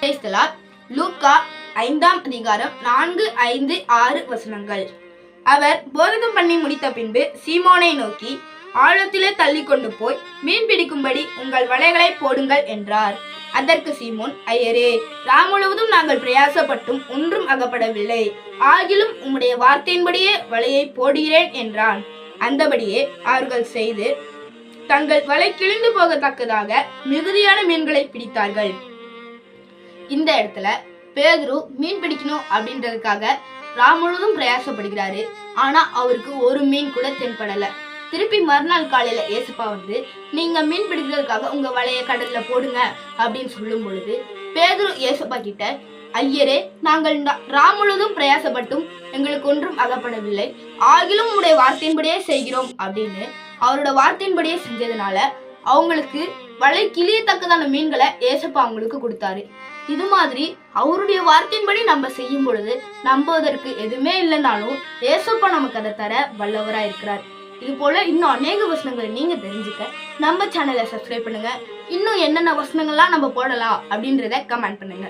லூக்கா 5ஆம் அதிகாரம் 4, 5, 6 வசனங்கள். அவர் போதகம் பண்ணி முடித்த பின்பு சீமோனை நோக்கி, ஆழத்திலே தள்ளி கொண்டு போய் மீன் பிடிக்கும்படி உங்கள் வலைகளை போடுங்கள் என்றார். அதற்கு சீமோன், ஐயரே, ராம் முழுவதும் நாங்கள் பிரயாசப்பட்டும் ஒன்றும் அகப்படவில்லை, ஆகிலும் உம்முடைய வார்த்தையின்படியே வலையை போடுகிறேன் என்றான். அந்தபடியே அவர்கள் செய்து தங்கள் வலை கிழிந்து போகத்தக்கதாக மிகுதியான மீன்களை பிடித்தார்கள். இந்த இடத்துல பேதுரு மீன் பிடிக்கணும் அப்படின்றதுக்காக ராம் முழுவதும் பிரயாசப்படுகிறாரு. ஆனா அவருக்கு ஒரு மீன் கூட தென்படல. திருப்பி மறுநாள் காலையில ஏசப்பா வந்து, நீங்க மீன் பிடிக்கிறதுக்காக உங்க வலைய கடல்ல போடுங்க அப்படின்னு சொல்லும் பொழுது பேதுரு ஏசப்பா கிட்ட, ஐயரே, நாங்கள் ராம் முழுவதும் பிரயாசப்பட்டும் எங்களுக்கு ஒன்றும் அகப்படவில்லை, ஆகிலும் உங்களுடைய வார்த்தையின்படியே செய்கிறோம் அப்படின்னு அவரோட வார்த்தையின்படியே செஞ்சதுனால அவங்களுக்கு வலை கிளியத்தக்கதான மீன்களை ஏசப்பா அவங்களுக்கு கொடுத்தாரு. இது மாதிரி அவருடைய வார்த்தையின்படி நம்ம செய்யும் பொழுது நம்புவதற்கு எதுவுமே இல்லைனாலும் ஏசப்பா நமக்கு அதை தர வல்லவரா இருக்கிறார். இது போல இன்னும் அநேக வசனங்களை நீங்க தெரிஞ்சுக்க நம்ம சேனலை சப்ஸ்கிரைப் பண்ணுங்க. இன்னும் என்னென்ன வசனங்கள்லாம் நம்ம போடலாம் அப்படின்றத கமெண்ட் பண்ணுங்க.